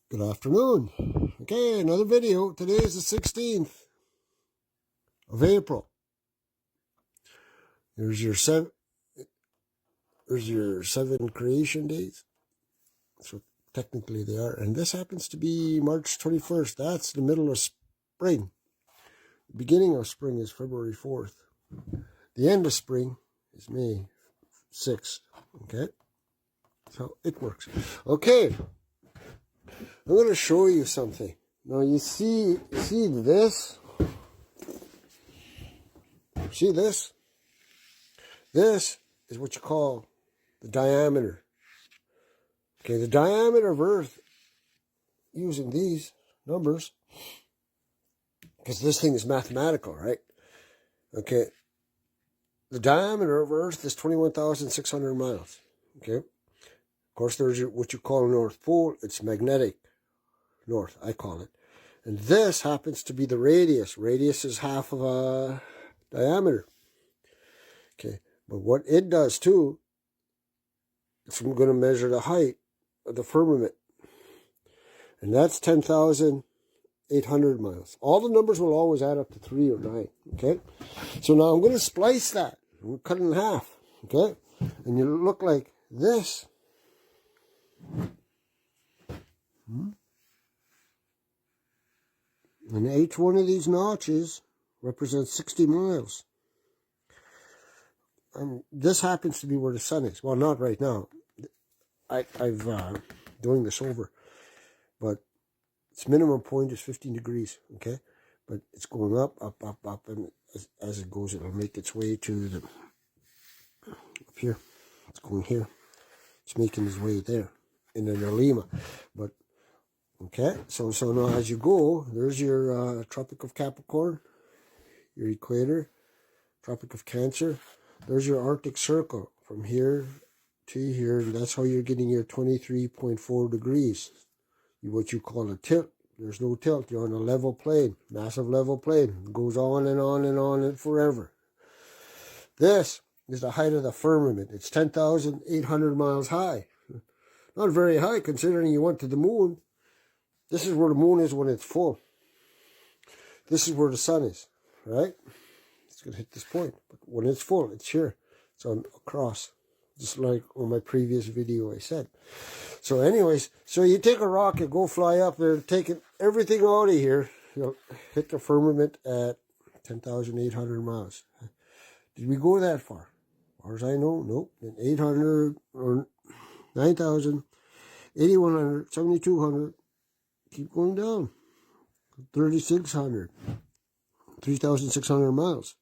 Good afternoon. Okay, another video. Today is the 16th of April. There's your seven creation days. So technically they are. And this happens to be March 21st. That's the middle of spring. The beginning of spring is February 4th. The end of spring is May 6th. Okay? So it works. Okay. I'm going to show you something. Now you see this? See this? This is what you call the diameter. Okay, the diameter of Earth, using these numbers, because this thing is mathematical, right? Okay, the diameter of Earth is 21,600 miles. Okay, of course there's what you call North Pole. It's magnetic north, I call it. And this happens to be the radius. Radius is half of a diameter. Okay, but what it does too, if I'm going to measure the height of the firmament, and that's 10,800 miles. All the numbers will always add up to 3 or 9, okay? So now I'm going to splice that. I'm going to cut it in half, okay? And you look like this. And each one of these notches represents 60 miles. And this happens to be where the sun is. Well, not right now. I've doing this over. But its minimum point is 15 degrees, okay? But it's going up, and as it goes, it'll make its way to the, up here. It's going here. It's making its way there, in the Lima. But, okay, so now as you go, there's your Tropic of Capricorn, your equator, Tropic of Cancer. There's your Arctic Circle from here to here, and that's how you're getting your 23.4 degrees. What you call a tilt. There's no tilt. You're on a level plane, massive level plane. It goes on and on and on and forever. This is the height of the firmament. It's 10,800 miles high. Not very high considering you went to the moon. This is where the moon is when it's full. This is where the sun is, right? It's going to hit this point. But when it's full, it's here. It's on across. Just like on my previous video I said. So anyways, so you take a rocket, go fly up there, taking everything out of here. You'll hit the firmament at 10,800 miles. Did we go that far? As far as I know, nope. 800 or 9,000, 8,100, 7,200. Keep going down. 3,600. 3,600 miles.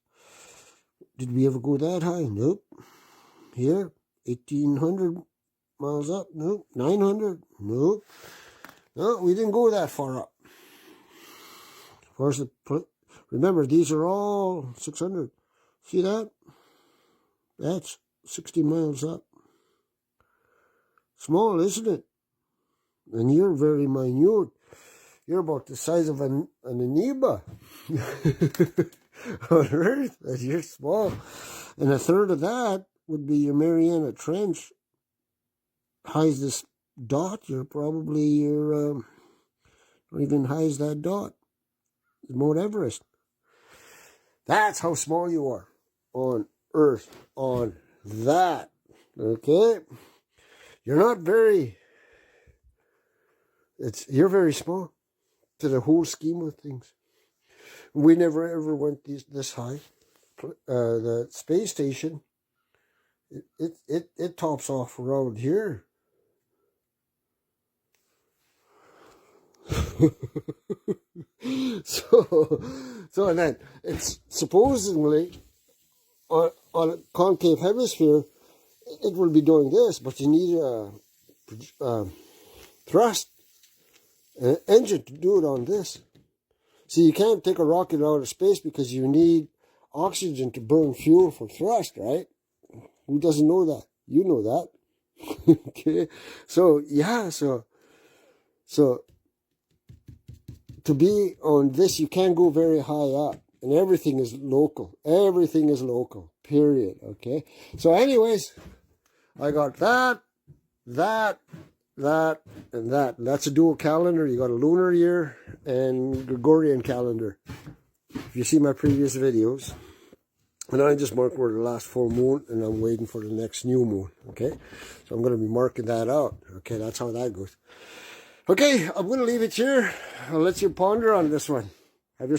Did we ever go that high? Nope. Here, 1,800 miles up. Nope. 900. Nope. No, we didn't go that far up. Of course, remember, these are all 600. See that? That's 60 miles up. Small, isn't it? And you're very minute. You're about the size of an amoeba on Earth. You're small. And a third of that would be your Mariana Trench. High as this dot, you're probably not even high as that dot. Mount Everest. That's how small you are on Earth, on that. Okay? You're not very, you're very small to the whole scheme of things. We never ever went this high. The space station, it tops off around here. so and then it's supposedly on a concave hemisphere, it will be doing this, but you need a thrust engine to do it on this. See, you can't take a rocket out of space because you need oxygen to burn fuel for thrust, right? Who doesn't know that? You know that. Okay. So, yeah, so to be on this, you can't go very high up. And everything is local. Everything is local. Period. Okay. So anyways, I got that, that, and that. That's a dual calendar. You got a lunar year and Gregorian calendar. If you see my previous videos, and I just marked where the last full moon, and I'm waiting for the next new moon. Okay, so I'm going to be marking that out. Okay, that's how that goes. Okay, I'm going to leave it here. I'll let you ponder on this one. Have your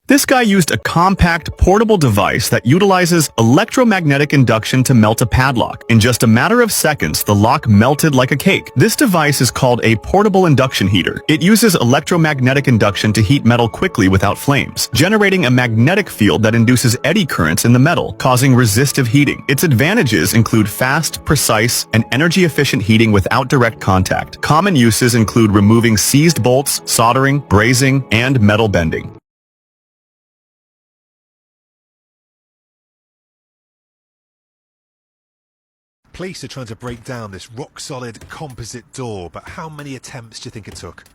This guy used a compact, portable device that utilizes electromagnetic induction to melt a padlock. In just a matter of seconds, the lock melted like a cake. This device is called a portable induction heater. It uses electromagnetic induction to heat metal quickly without flames, generating a magnetic field that induces eddy currents in the metal, causing resistive heating. Its advantages include fast, precise, and energy-efficient heating without direct contact. Common uses include removing seized bolts, soldering, brazing, and metal bending. Police are trying to break down this rock-solid composite door, but how many attempts do you think it took?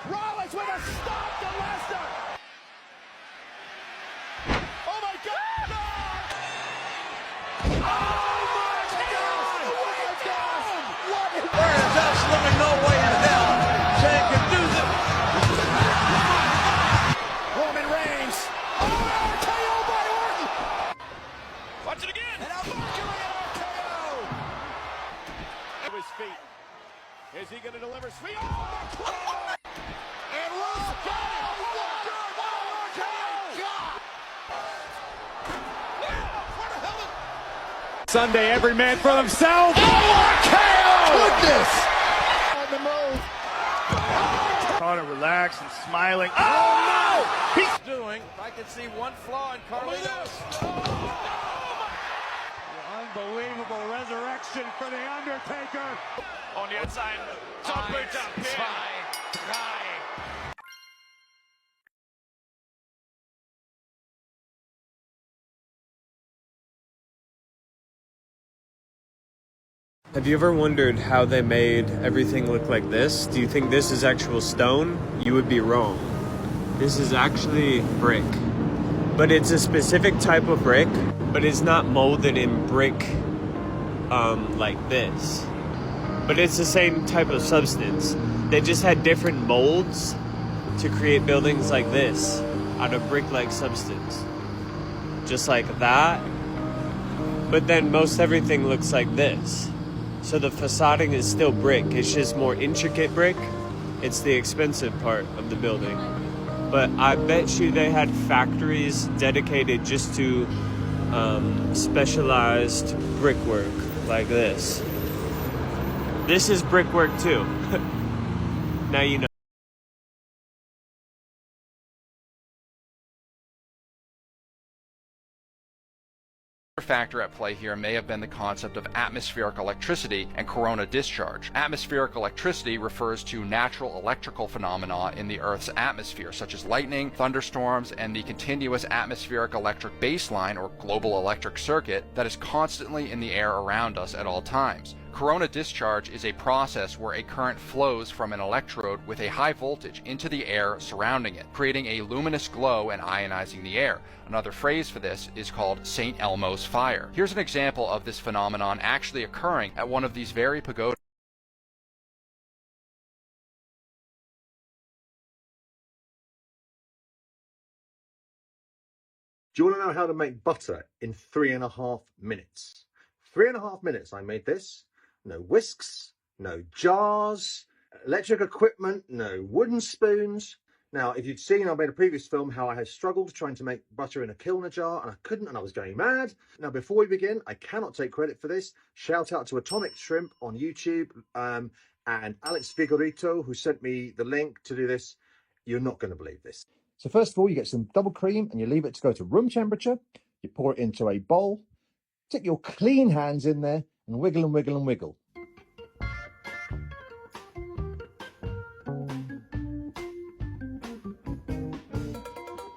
Rollins with a stop to Lesnar. Oh my God! No! Oh my God! Oh my God! What? There is absolutely no way in hell Shane can do this. Roman Reigns. Oh, RKO by Orton. Watch it again. And Valkyrie and RKO. To his feet. Is he going to deliver? Sweet. Oh my God! And Rose got it! Oh my God! Where the hell is... Sunday, every man for himself! Oh, RKO! Goodness! On the move. Connor relaxed and smiling. Oh no! He's doing. I can see one flaw in Carlitos. Unbelievable resurrection for The Undertaker. On the outside. Top boots up. Have you ever wondered how they made everything look like this? Do you think this is actual stone? You would be wrong. This is actually brick. But it's a specific type of brick, but it's not molded in brick like this. But it's the same type of substance. They just had different molds to create buildings like this out of brick-like substance. Just like that. But then most everything looks like this. So the facading is still brick, it's just more intricate brick. It's the expensive part of the building. But I bet you they had factories dedicated just to specialized brickwork like this. This is brickwork too. Now you know. Factor at play here may have been the concept of atmospheric electricity and corona discharge. Atmospheric electricity refers to natural electrical phenomena in the Earth's atmosphere, such as lightning, thunderstorms, and the continuous atmospheric electric baseline or global electric circuit that is constantly in the air around us at all times. Corona discharge is a process where a current flows from an electrode with a high voltage into the air surrounding it, creating a luminous glow and ionizing the air. Another phrase for this is called St. Elmo's fire. Here's an example of this phenomenon actually occurring at one of these very pagodas. Do you want to know how to make butter in 3.5 minutes? 3.5 minutes I made this. no whisks, no jars, electric equipment, no wooden spoons. Now, if you'd seen, I made a previous film how I had struggled trying to make butter in a kilner jar, and I couldn't, and I was going mad. Now, before we begin, I cannot take credit for this. Shout out to Atomic Shrimp on YouTube and Alex Vigorito, who sent me the link to do this. You're not going to believe this. So first of all, you get some double cream and you leave it to go to room temperature. You pour it into a bowl, stick your clean hands in there and wiggle and wiggle and wiggle.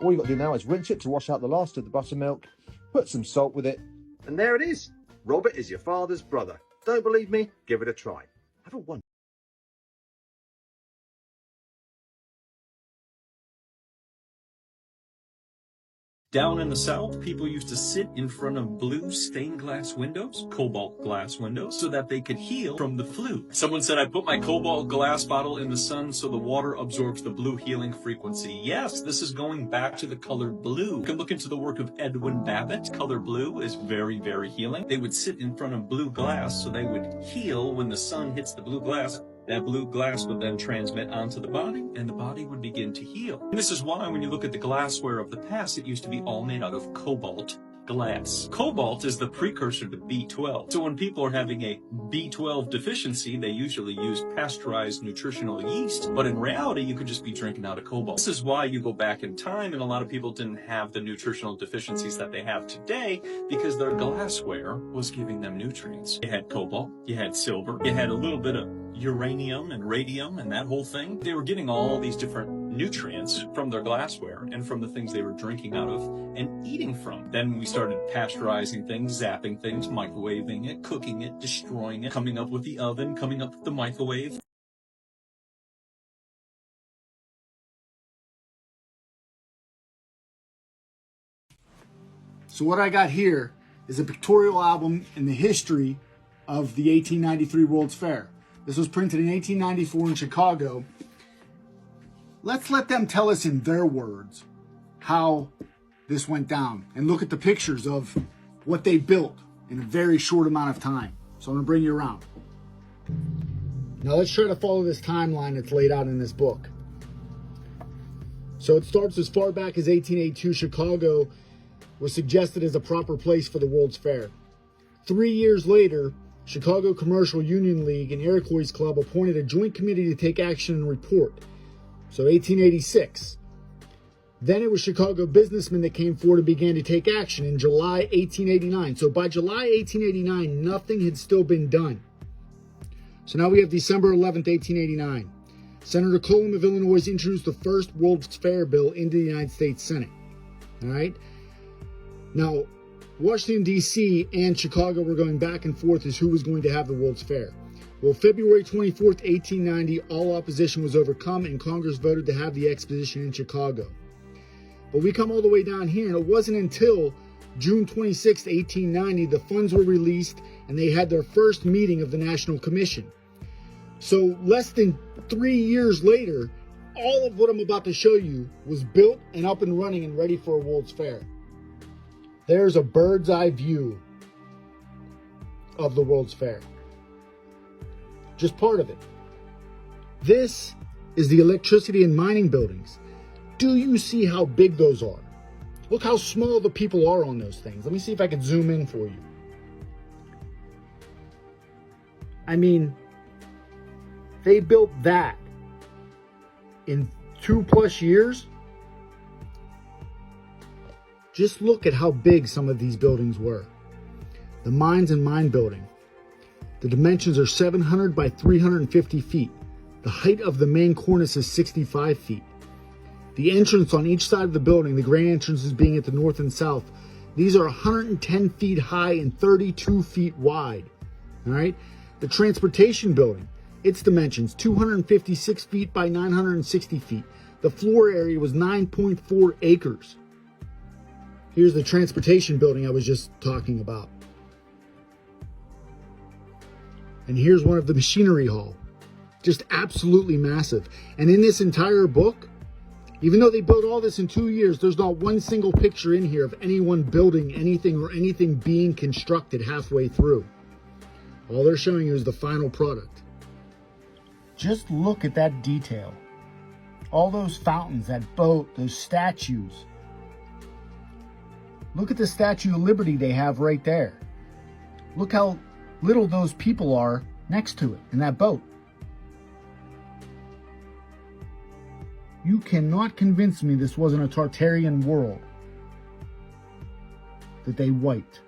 All you've got to do now is rinse it to wash out the last of the buttermilk, put some salt with it. And there it is. Robert is your father's brother. Don't believe me? Give it a try. Have a wonderful. Down in the South, people used to sit in front of blue stained glass windows, cobalt glass windows, so that they could heal from the flu. Someone said, I put my cobalt glass bottle in the sun so the water absorbs the blue healing frequency. Yes, this is going back to the color blue. You can look into the work of Edwin Babbitt. Color blue is very, very healing. They would sit in front of blue glass so they would heal when the sun hits the blue glass. That blue glass would then transmit onto the body, and the body would begin to heal. And this is why when you look at the glassware of the past, it used to be all made out of cobalt glass. Cobalt is the precursor to B12. So when people are having a B12 deficiency, they usually use pasteurized nutritional yeast. But in reality, you could just be drinking out of cobalt. This is why you go back in time and a lot of people didn't have the nutritional deficiencies that they have today because their glassware was giving them nutrients. You had cobalt, you had silver, you had a little bit of uranium and radium and that whole thing. They were getting all these different nutrients from their glassware and from the things they were drinking out of and eating from. Then we started pasteurizing things, zapping things, microwaving it, cooking it, destroying it, coming up with the oven, coming up with the microwave. So what I got here is a pictorial album in the history of the 1893 World's Fair. This was printed in 1894 in Chicago. Let's let them tell us in their words how this went down and look at the pictures of what they built in a very short amount of time. So I'm going to bring you around. Now let's try to follow this timeline that's laid out in this book. So it starts as far back as 1882. Chicago was suggested as a proper place for the World's Fair. 3 years later, Chicago Commercial Union League and Iroquois Club appointed a joint committee to take action and report. So 1886. Then it was Chicago businessmen that came forward and began to take action in July 1889. So by July 1889, nothing had still been done. So now we have December 11th, 1889. Senator Cullum of Illinois introduced the first World's Fair bill into the United States Senate. All right. Now, Washington, D.C. and Chicago were going back and forth as who was going to have the World's Fair. Well, February 24th, 1890, all opposition was overcome and Congress voted to have the exposition in Chicago. But we come all the way down here, and it wasn't until June 26, 1890, the funds were released and they had their first meeting of the National Commission. So less than 3 years later, all of what I'm about to show you was built and up and running and ready for a World's Fair. There's a bird's eye view of the World's Fair. Just part of it. This is the electricity and mining buildings. Do you see how big those are? Look how small the people are on those things. Let me see if I can zoom in for you. I mean, they built that in 2+ years. Just look at how big some of these buildings were. The mines and mine building. The dimensions are 700 by 350 feet. The height of the main cornice is 65 feet. The entrance on each side of the building, the grand entrances being at the north and south, these are 110 feet high and 32 feet wide. All right. The transportation building, its dimensions, 256 feet by 960 feet. The floor area was 9.4 acres. Here's the transportation building I was just talking about. And here's one of the machinery hall. Just absolutely massive. And in this entire book, even though they built all this in 2 years, there's not one single picture in here of anyone building anything or anything being constructed halfway through. All they're showing you is the final product. Just look at that detail. All those fountains, that boat, those statues. Look at the Statue of Liberty they have right there. Look how little those people are next to it in that boat. You cannot convince me this wasn't a Tartarian world that they wiped.